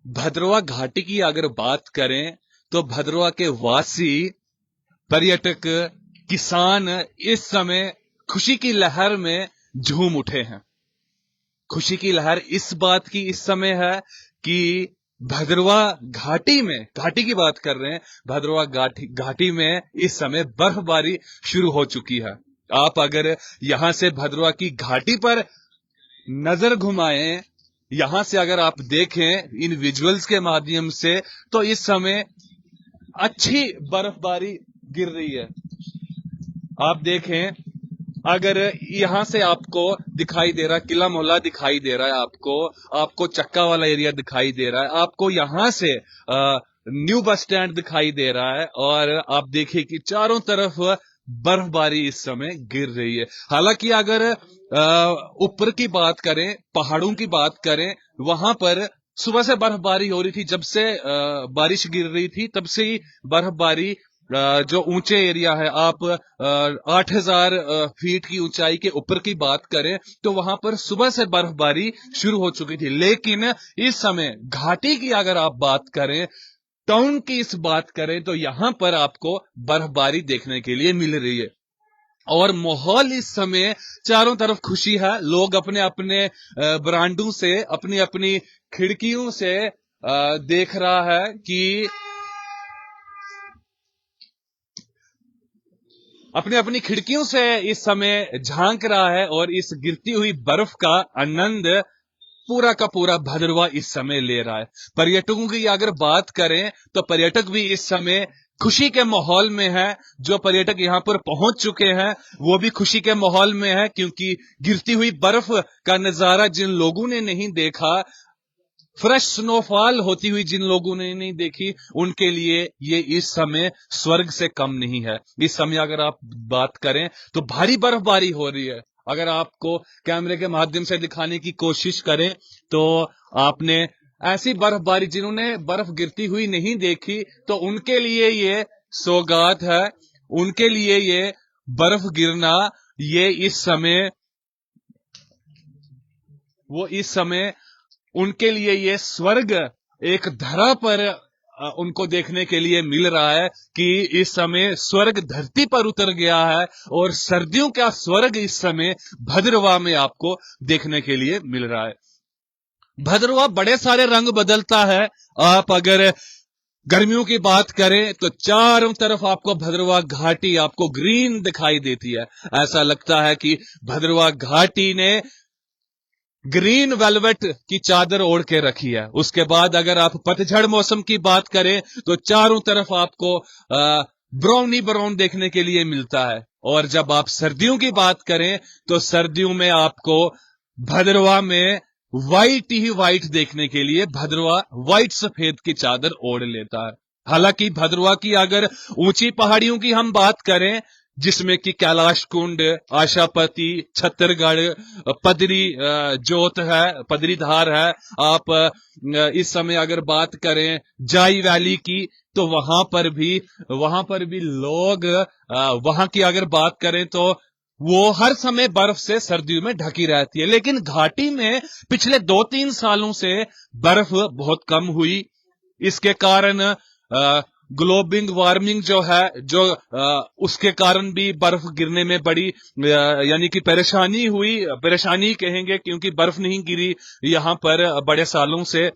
भद्रवा घाटी की अगर बात करें तो भद्रवा के वासी, पर्यटक, किसान इस समय खुशी की लहर में झूम उठे हैं। खुशी की लहर इस बात की इस समय है कि भद्रवा घाटी में, घाटी की बात कर रहे हैं, भद्रवा घाटी में इस समय बर्फबारी शुरू हो चुकी है। आप अगर यहां से भद्रवा की घाटी पर नजर घुमाएं, यहां से अगर आप देखें इन विजुअल्स के माध्यम से, तो इस समय अच्छी बर्फबारी गिर रही है। आप देखें, अगर यहां से आपको दिखाई दे रहा है, किला मोहल्ला दिखाई दे रहा है, आपको चक्का वाला एरिया दिखाई दे रहा है, आपको यहां से न्यू बस स्टैंड दिखाई दे रहा है, और आप देखिए कि चारों तरफ बर्फबारी इस समय गिर रही है। हालांकि अगर ऊपर की बात करें, पहाड़ों की बात करें, वहां पर सुबह से बर्फबारी हो रही थी। जब से बारिश गिर रही थी तब से ही बर्फबारी, जो ऊंचे एरिया है, आप 8,000 फीट की ऊंचाई के ऊपर की बात करें तो वहां पर सुबह से बर्फबारी शुरू हो चुकी थी। लेकिन इस समय घाटी की अगर आप बात करें, टाउन की इस बात करें, तो यहां पर आपको बर्फबारी देखने के लिए मिल रही है। और माहौल इस समय चारों तरफ खुशी है। लोग अपने अपने बरांडों से, अपनी अपनी खिड़कियों से देख रहा है कि अपनी अपनी खिड़कियों से इस समय झांक रहा है, और इस गिरती हुई बर्फ का आनंद पूरा का पूरा भद्रवा इस समय ले रहा है। पर्यटकों की अगर बात करें तो पर्यटक भी इस समय खुशी के माहौल में है। जो पर्यटक यहां पर पहुंच चुके हैं वो भी खुशी के माहौल में है, क्योंकि गिरती हुई बर्फ का नजारा जिन लोगों ने नहीं देखा, फ्रेश स्नोफॉल होती हुई जिन लोगों ने नहीं देखी, उनके लिए ये इस समय स्वर्ग से कम नहीं है। इस समय अगर आप बात करें तो भारी बर्फबारी हो रही है। अगर आपको कैमरे के माध्यम से दिखाने की कोशिश करें तो आपने ऐसी बर्फबारी, जिन्होंने बर्फ गिरती हुई नहीं देखी, तो उनके लिए ये सौगात है, उनके लिए ये बर्फ गिरना, ये इस समय उनके लिए ये स्वर्ग एक धरा पर उनको देखने के लिए मिल रहा है कि इस समय स्वर्ग धरती पर उतर गया है, और सर्दियों का स्वर्ग इस समय भद्रवा में आपको देखने के लिए मिल रहा है। भद्रवा बड़े सारे रंग बदलता है। आप अगर गर्मियों की बात करें तो चारों तरफ आपको भद्रवा घाटी आपको ग्रीन दिखाई देती है। ऐसा लगता है कि भद्रवा घाटी ने ग्रीन वेलवेट की चादर ओढ़ के रखी है। उसके बाद अगर आप पतझड़ मौसम की बात करें तो चारों तरफ आपको ब्राउनी ब्राउन देखने के लिए मिलता है। और जब आप सर्दियों की बात करें तो सर्दियों में आपको भद्रवा में व्हाइट ही व्हाइट देखने के लिए, भद्रवा व्हाइट सफेद की चादर ओढ़ लेता है। हालांकि भद्रवा की अगर ऊंची पहाड़ियों की हम बात करें, जिसमें कि कैलाश कुंड, आशापति, छत्तरगढ़, पदरी जोत है, पदरी धार है, आप इस समय अगर बात करें जाई वैली की, तो वहां पर भी लोग, वहां की अगर बात करें तो वो हर समय बर्फ से सर्दियों में ढकी रहती है। लेकिन घाटी में पिछले 2-3 सालों से बर्फ बहुत कम हुई। इसके कारण ग्लोबल वार्मिंग जो है, उसके कारण भी बर्फ गिरने में बड़ी यानी कि परेशानी हुई। परेशानी कहेंगे, क्योंकि बर्फ नहीं गिरी यहां पर बड़े सालों से।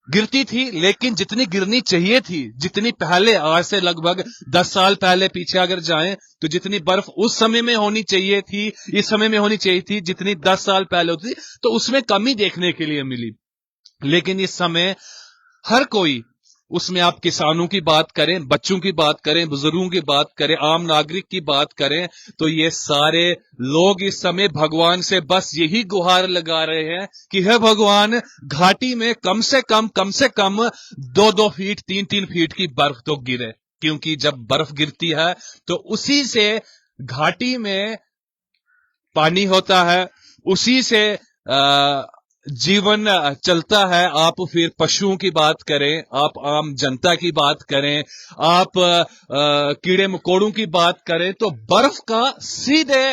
गिरती थी, लेकिन जितनी गिरनी चाहिए थी, जितनी पहले, आज से लगभग 10 साल पहले पीछे अगर जाएं, तो जितनी बर्फ उस समय में होनी चाहिए थी, इस समय में होनी चाहिए थी, जितनी 10 साल पहले होती थी, तो उसमें कमी देखने के लिए मिली। लेकिन इस समय हर कोई, उसमें आप किसानों की बात करें, बच्चों की बात करें, बुजुर्गों की बात करें, आम नागरिक की बात करें, तो ये सारे लोग इस समय भगवान से बस यही गुहार लगा रहे हैं कि हे भगवान, घाटी में कम से कम 2-2 फीट, 3-3 फीट की बर्फ तो गिरे। क्योंकि जब बर्फ गिरती है तो उसी से घाटी में पानी होता है, उसी से जीवन चलता है, आप फिर पशुओं की बात करें, आप आम जनता की बात करें, आप कीड़े मकोड़ों की बात करें, तो बर्फ का सीधे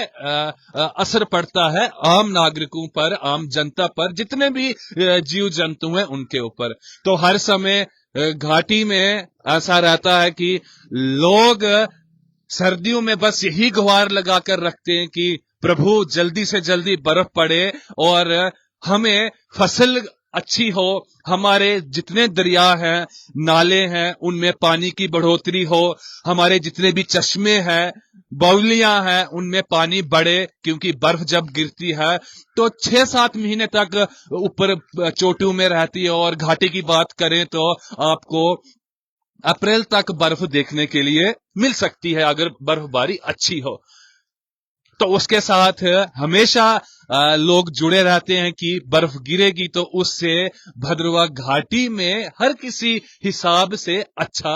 असर पड़ता है आम नागरिकों पर, आम जनता पर, जितने भी जीव जंतु हैं उनके ऊपर। तो हर समय घाटी में ऐसा रहता है कि लोग सर्दियों में बस यही गुहार लगाकर रखते हैं कि प्रभु जल्दी से जल्दी बर्फ पड़े और हमें फसल अच्छी हो, हमारे जितने दरिया हैं, नाले हैं, उनमें पानी की बढ़ोतरी हो, हमारे जितने भी चश्मे हैं, बावलियां हैं, उनमें पानी बढ़े, क्योंकि बर्फ जब गिरती है तो 6-7 महीने तक ऊपर चोटियों में रहती है। और घाटी की बात करें तो आपको अप्रैल तक बर्फ देखने के लिए मिल सकती है, अगर बर्फबारी अच्छी हो। तो उसके साथ हमेशा लोग जुड़े रहते हैं कि बर्फ गिरेगी तो उससे भद्रवा घाटी में हर किसी हिसाब से अच्छा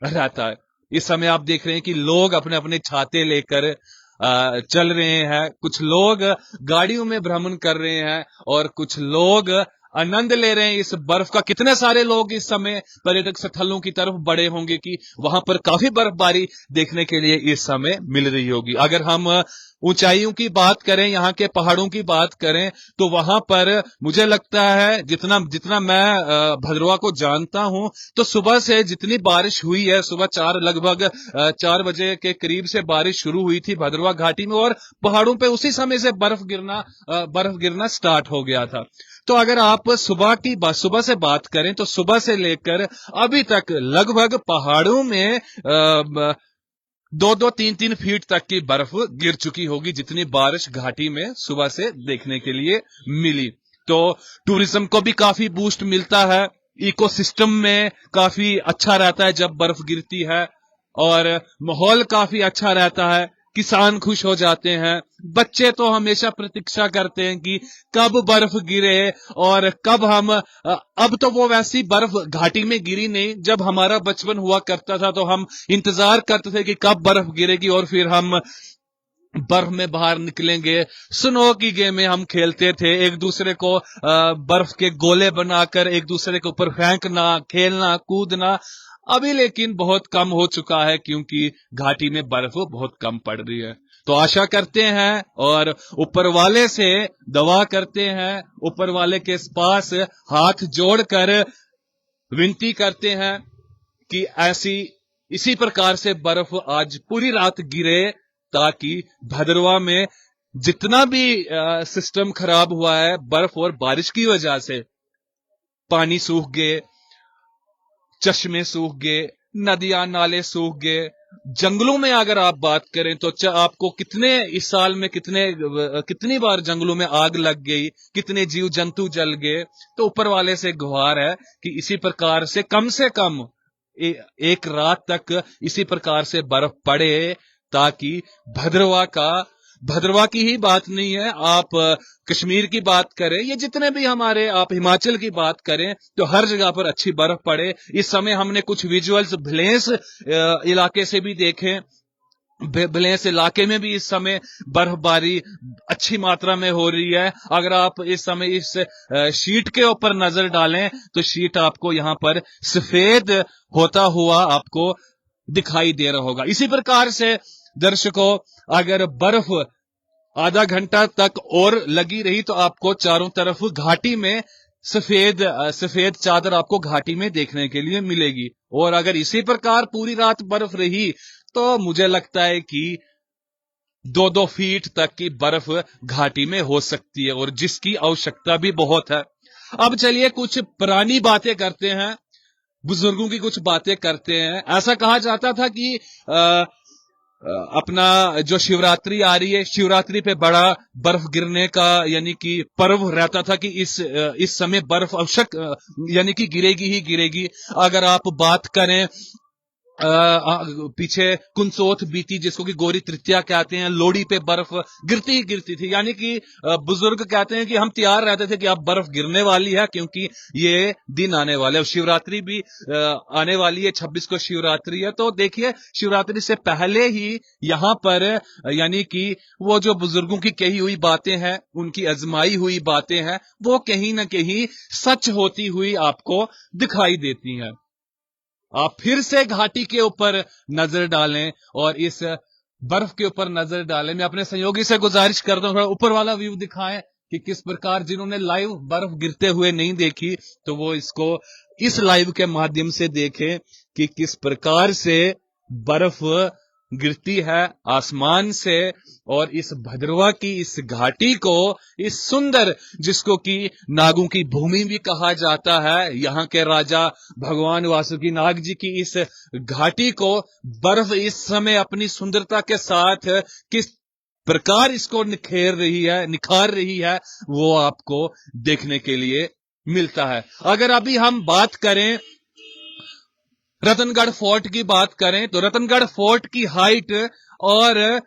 रहता है। इस समय आप देख रहे हैं कि लोग अपने अपने छाते लेकर चल रहे हैं, कुछ लोग गाड़ियों में भ्रमण कर रहे हैं और कुछ लोग आनंद ले रहे हैं इस बर्फ का। कितने सारे लोग इस समय पर्यटक स्थलों की तरफ बढ़े होंगे कि वहां पर काफी बर्फबारी देखने के लिए इस समय मिल रही होगी। अगर हम ऊंचाइयों की बात करें, यहाँ के पहाड़ों की बात करें, तो वहां पर मुझे लगता है जितना जितना मैं भद्रवा को जानता हूं, तो सुबह से जितनी बारिश हुई है, सुबह लगभग 4 बजे के करीब से बारिश शुरू हुई थी भद्रवा घाटी में, और पहाड़ों पे उसी समय से बर्फ गिरना स्टार्ट हो गया था। तो अगर आप सुबह से बात करें तो सुबह से लेकर अभी तक लगभग पहाड़ों में 2-3 फीट तक की बर्फ गिर चुकी होगी, जितनी बारिश घाटी में सुबह से देखने के लिए मिली। तो टूरिज्म को भी काफी बूस्ट मिलता है, इकोसिस्टम में काफी अच्छा रहता है जब बर्फ गिरती है, और माहौल काफी अच्छा रहता है, किसान खुश हो जाते हैं, बच्चे तो हमेशा प्रतीक्षा करते हैं कि कब बर्फ गिरे और कब हम अब तो वो वैसी बर्फ घाटी में गिरी नहीं, जब हमारा बचपन हुआ करता था तो हम इंतजार करते थे कि कब बर्फ गिरेगी और फिर हम बर्फ में बाहर निकलेंगे। स्नो की गेमें हम खेलते थे, एक दूसरे को बर्फ के गोले बनाकर एक दूसरे के ऊपर फेंकना, खेलना, कूदना। अभी लेकिन बहुत कम हो चुका है, क्योंकि घाटी में बर्फ बहुत कम पड़ रही है। तो आशा करते हैं और ऊपर वाले से दुआ करते हैं, ऊपर वाले के पास हाथ जोड़कर विनती करते हैं कि इसी प्रकार से बर्फ आज पूरी रात गिरे, ताकि भद्रवा में जितना भी सिस्टम खराब हुआ है बर्फ और बारिश की वजह से, पानी सूख गए, चश्मे सूख गए, नदियां नाले सूख गए, जंगलों में अगर आप बात करें तो आपको इस साल में कितनी बार जंगलों में आग लग गई, कितने जीव जंतु जल गए। तो ऊपर वाले से गुहार है कि इसी प्रकार से कम एक रात तक इसी प्रकार से बर्फ पड़े, ताकि भद्रवा की ही बात नहीं है, आप कश्मीर की बात करें, ये जितने भी हमारे, आप हिमाचल की बात करें, तो हर जगह पर अच्छी बर्फ पड़े। इस समय हमने कुछ विजुअल्स भिलेंस इलाके से भी देखे, भिलेंस इलाके में भी इस समय बर्फबारी अच्छी मात्रा में हो रही है। अगर आप इस समय इस शीट के ऊपर नजर डालें तो शीट आपको यहाँ पर सफेद होता हुआ आपको दिखाई दे रहा होगा। इसी प्रकार से दर्शकों, अगर बर्फ आधा घंटा तक और लगी रही तो आपको चारों तरफ घाटी में सफेद चादर आपको घाटी में देखने के लिए मिलेगी। और अगर इसी प्रकार पूरी रात बर्फ रही तो मुझे लगता है कि 2-2 फीट तक की बर्फ घाटी में हो सकती है, और जिसकी आवश्यकता भी बहुत है। अब चलिए कुछ पुरानी बातें करते हैं, बुजुर्गों की कुछ बातें करते हैं। ऐसा कहा जाता था कि अपना जो शिवरात्रि आ रही है, शिवरात्रि पे बड़ा बर्फ गिरने का यानी कि पर्व रहता था कि इस समय बर्फ आवश्यक यानी कि गिरेगी ही गिरेगी। अगर आप बात करें पीछे कुनसोथ बीती, जिसको कि गौरी तृतीया कहते हैं, लोहड़ी पे बर्फ गिरती ही गिरती थी। यानी कि बुजुर्ग कहते हैं कि हम तैयार रहते थे कि अब बर्फ गिरने वाली है, क्योंकि ये दिन आने वाले हैं। शिवरात्रि भी आने वाली है, 26 को शिवरात्रि है। तो देखिए, शिवरात्रि से पहले ही यहाँ पर यानी कि वो जो बुजुर्गों की कही हुई बातें हैं, उनकी आजमाई हुई बातें हैं, वो कहीं ना कहीं सच होती हुई आपको दिखाई देती हैं। आप फिर से घाटी के ऊपर नजर डालें और इस बर्फ के ऊपर नजर डालें। मैं अपने सहयोगी से गुजारिश करता हूं, ऊपर वाला व्यू दिखाएं कि किस प्रकार, जिन्होंने लाइव बर्फ गिरते हुए नहीं देखी तो वो इसको इस लाइव के माध्यम से देखें कि किस प्रकार से बर्फ गिरती है आसमान से। और इस भद्रवा की इस घाटी को, इस सुंदर, जिसको कि नागों की भूमि भी कहा जाता है, यहाँ के राजा भगवान वासुकी नाग जी की इस घाटी को बर्फ इस समय अपनी सुंदरता के साथ किस प्रकार इसको निखार रही है, वो आपको देखने के लिए मिलता है। अगर अभी हम बात करें, रतनगढ़ फोर्ट की बात करें, तो रतनगढ़ फोर्ट की हाइट और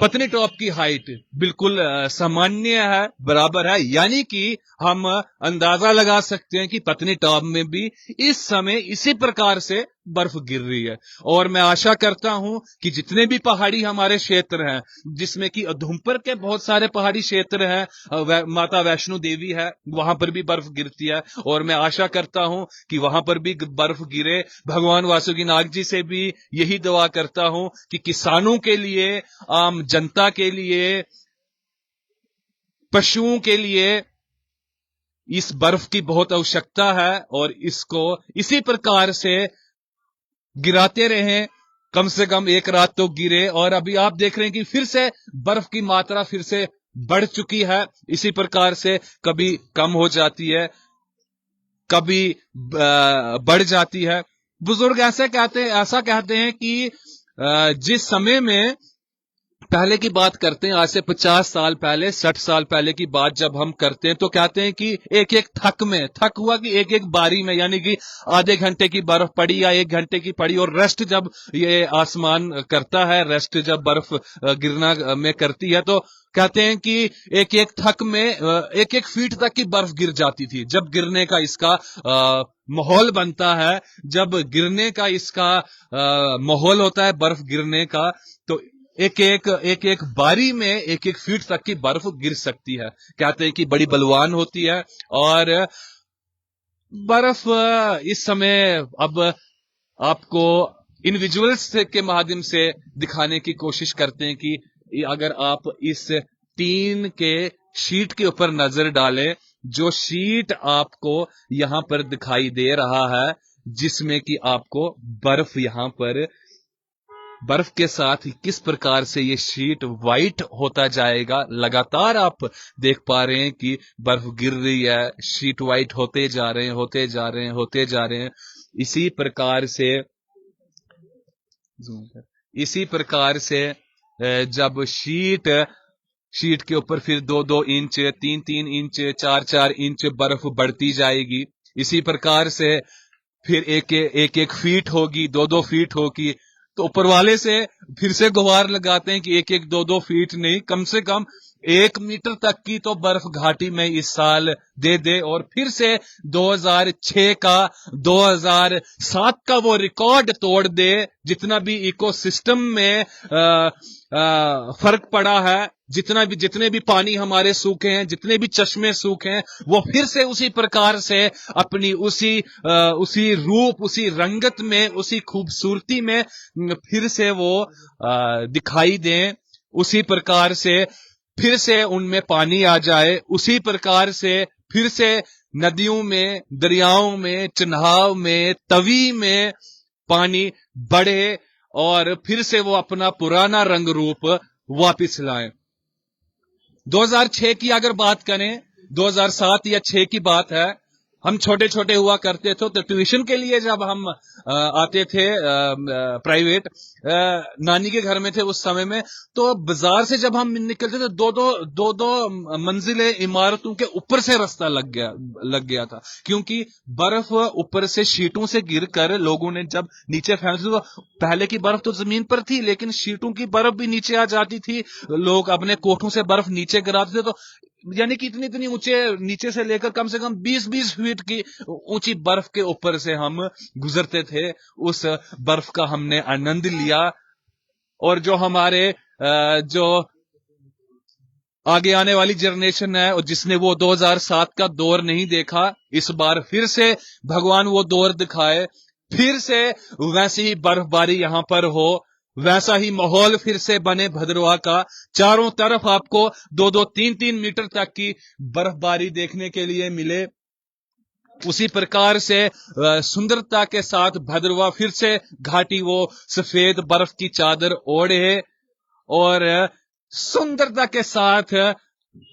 पत्नी टॉप की हाइट बिल्कुल सामान्य है, बराबर है। यानी कि हम अंदाजा लगा सकते हैं कि पत्नी टॉप में भी इस समय इसी प्रकार से बर्फ गिर रही है। और मैं आशा करता हूं कि जितने भी पहाड़ी हमारे क्षेत्र हैं, जिसमें कि उधमपुर के बहुत सारे पहाड़ी क्षेत्र हैं, माता वैष्णो देवी है, वहां पर भी बर्फ गिरती है। और मैं आशा करता हूं कि वहां पर भी बर्फ गिरे। भगवान वासुकी नाग जी से भी यही दुआ करता हूं कि किसानों के लिए, आम जनता के लिए, पशुओं के लिए इस बर्फ की बहुत आवश्यकता है। और इसको इसी प्रकार से गिराते रहें, कम से कम एक रात तो गिरे। और अभी आप देख रहे हैं कि फिर से बर्फ की मात्रा फिर से बढ़ चुकी है। इसी प्रकार से कभी कम हो जाती है, कभी बढ़ जाती है। बुजुर्ग ऐसा कहते हैं कि जिस समय में, पहले की बात करते हैं, आज से 50 साल पहले, 60 साल पहले की बात जब हम करते हैं, तो कहते हैं कि एक एक थक हुआ कि एक एक बारी में, यानी कि आधे घंटे की बर्फ पड़ी या 1 घंटे की पड़ी, और रेस्ट जब ये आसमान करता है, रेस्ट जब बर्फ गिरना में करती है, तो कहते हैं कि एक एक थक में 1-1 फीट तक की बर्फ गिर जाती थी। जब गिरने का इसका माहौल बनता है, जब गिरने का इसका माहौल होता है बर्फ गिरने का, तो एक एक बारी में 1-1 फीट तक की बर्फ गिर सकती है। कहते हैं कि बड़ी बलवान होती है। और बर्फ इस समय अब आपको इन विजुअल्स के माध्यम से दिखाने की कोशिश करते हैं कि अगर आप इस टीन के शीट के ऊपर नजर डालें, जो शीट आपको यहां पर दिखाई दे रहा है, जिसमें कि आपको बर्फ, यहां पर बर्फ के साथ किस प्रकार से ये शीट वाइट होता जाएगा। लगातार आप देख पा रहे हैं कि बर्फ गिर रही है, शीट वाइट होते जा रहे हैं। इसी प्रकार से जब शीट के ऊपर फिर 2-2 इंच, 3-3 इंच, 4-4 इंच बर्फ बढ़ती जाएगी। इसी प्रकार से फिर एक फीट होगी, 2-2 फीट होगी। तो ऊपर वाले से फिर से गुहार लगाते हैं कि 1-1, 2-2 फीट नहीं, कम से कम 1 मीटर तक की तो बर्फ घाटी में इस साल दे। और फिर से 2006 का, 2007 का वो रिकॉर्ड तोड़ दे, जितना भी इकोसिस्टम में फर्क पड़ा है, जितने भी पानी हमारे सूखे हैं, जितने भी चश्मे सूखे हैं, वो फिर से उसी प्रकार से अपनी उसी रूप, उसी रंगत में, उसी खूबसूरती में फिर से वो दिखाई दें। उसी प्रकार से फिर से उनमें पानी आ जाए। उसी प्रकार से फिर से नदियों में, दरियाओं में, चिन्हाव में, तवी में पानी बढ़े और फिर से वो अपना पुराना रंग रूप वापिस लाएं। 2006 की अगर बात करें, 2007 या 6 की बात है, हम छोटे छोटे हुआ करते थे तो ट्यूशन के लिए जब हम आते थे प्राइवेट, नानी के घर में थे उस समय में, तो बाजार से जब हम निकलते थे दो मंजिले इमारतों के ऊपर से रास्ता लग गया था, क्योंकि बर्फ ऊपर से शीटों से गिरकर लोगों ने जब नीचे फेंक दी, तो पहले की बर्फ तो जमीन पर थी लेकिन शीटों की बर्फ भी नीचे आ जाती थी, लोग अपने कोठों से बर्फ नीचे गिराते थे, तो यानी कि इतनी इतनी ऊंचे, नीचे से लेकर कम से कम 20-20 फीट की ऊंची बर्फ के ऊपर से हम गुजरते थे। उस बर्फ का हमने आनंद लिया। और जो हमारे जो आगे आने वाली जनरेशन है और जिसने वो 2007 का दौर नहीं देखा, इस बार फिर से भगवान वो दौर दिखाए, फिर से वैसी ही बर्फबारी यहां पर हो, वैसा ही माहौल फिर से बने भद्रवाह का। चारों तरफ आपको 2-2, 3-3 मीटर तक की बर्फबारी देखने के लिए मिले। उसी प्रकार से सुंदरता के साथ भद्रवाह फिर से घाटी वो सफेद बर्फ की चादर ओढ़े और सुंदरता के साथ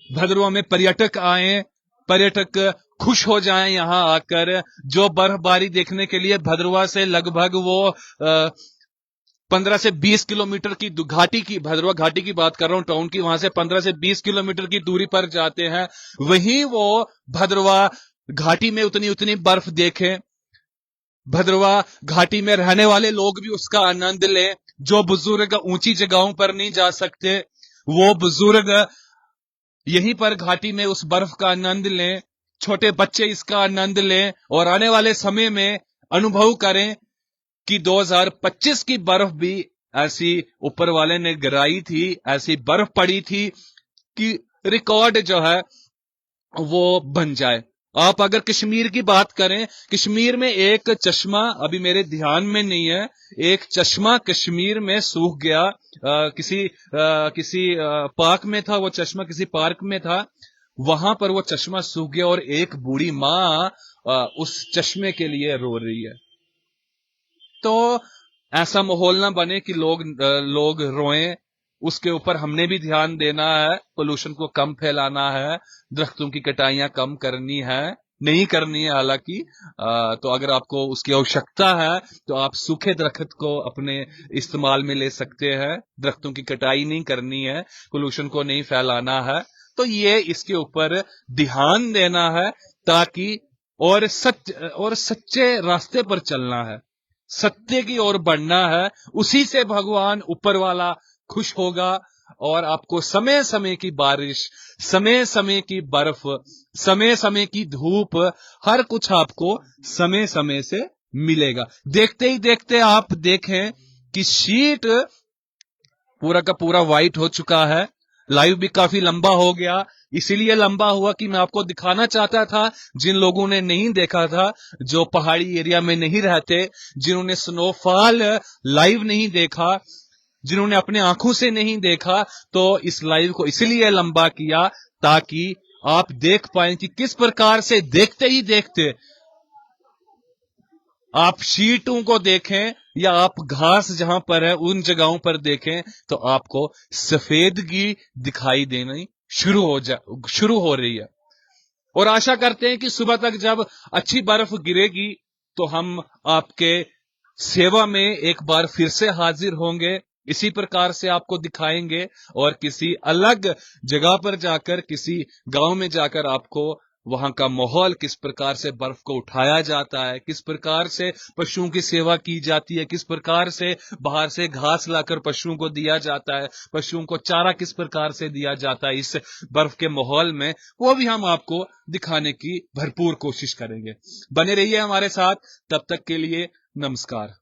भद्रवाह में पर्यटक आए, पर्यटक खुश हो जाएं यहां आकर। जो बर्फबारी देखने के लिए भद्रवाह से लगभग वो 15 से 20 किलोमीटर की घाटी की, भद्रवाह घाटी की बात कर रहा हूं, टाउन की, वहां से 15 से 20 किलोमीटर की दूरी पर जाते हैं, वहीं वो भद्रवाह घाटी में उतनी बर्फ देखें। भद्रवाह घाटी में रहने वाले लोग भी उसका आनंद लें। जो बुजुर्ग ऊंची जगहों पर नहीं जा सकते, वो बुजुर्ग यहीं पर घाटी में उस बर्फ का आनंद लें। छोटे बच्चे इसका आनंद लें और आने वाले समय में अनुभव करें कि 2025 की बर्फ भी ऐसी ऊपर वाले ने गिराई थी, ऐसी बर्फ पड़ी थी कि रिकॉर्ड जो है वो बन जाए। आप अगर कश्मीर की बात करें, कश्मीर में एक चश्मा, अभी मेरे ध्यान में नहीं है, एक चश्मा कश्मीर में सूख गया। किसी पार्क में था वो चश्मा, किसी पार्क में था, वहां पर वो चश्मा सूख गया और एक बूढ़ी माँ उस चश्मे के लिए रो रही है। तो ऐसा माहौल ना बने कि लोग रोएं, उसके ऊपर हमने भी ध्यान देना है। पोल्यूशन को कम फैलाना है, दरख्तों की कटाइयां कम करनी है, नहीं करनी है हालांकि। तो अगर आपको उसकी आवश्यकता है तो आप सूखे दरख्त को अपने इस्तेमाल में ले सकते हैं। दरख्तों की कटाई नहीं करनी है, पोल्यूशन को नहीं फैलाना है। तो ये इसके ऊपर ध्यान देना है ताकि और सच्चे रास्ते पर चलना है, सत्य की ओर बढ़ना है। उसी से भगवान ऊपर वाला खुश होगा और आपको समय समय की बारिश, समय समय की बर्फ, समय समय की धूप, हर कुछ आपको समय समय से मिलेगा। देखते ही देखते आप देखें कि शीट पूरा का पूरा व्हाइट हो चुका है। लाइव भी काफी लंबा हो गया, इसीलिए लंबा हुआ कि मैं आपको दिखाना चाहता था, जिन लोगों ने नहीं देखा था, जो पहाड़ी एरिया में नहीं रहते, जिन्होंने स्नोफॉल लाइव नहीं देखा, जिन्होंने अपने आंखों से नहीं देखा, तो इस लाइव को इसलिए लंबा किया ताकि आप देख पाएं कि किस प्रकार से देखते ही देखते आप शीटों को देखें या आप घास जहां पर है उन जगहों पर देखें तो आपको सफेदगी दिखाई देनी शुरू हो रही है। और आशा करते हैं कि सुबह तक जब अच्छी बर्फ गिरेगी तो हम आपके सेवा में एक बार फिर से हाजिर होंगे, इसी प्रकार से आपको दिखाएंगे और किसी अलग जगह पर जाकर, किसी गांव में जाकर आपको वहां का माहौल, किस प्रकार से बर्फ को उठाया जाता है, किस प्रकार से पशुओं की सेवा की जाती है, किस प्रकार से बाहर से घास लाकर पशुओं को दिया जाता है, पशुओं को चारा किस प्रकार से दिया जाता है इस बर्फ के माहौल में, वो भी हम आपको दिखाने की भरपूर कोशिश करेंगे। बने रहिए हमारे साथ, तब तक के लिए नमस्कार।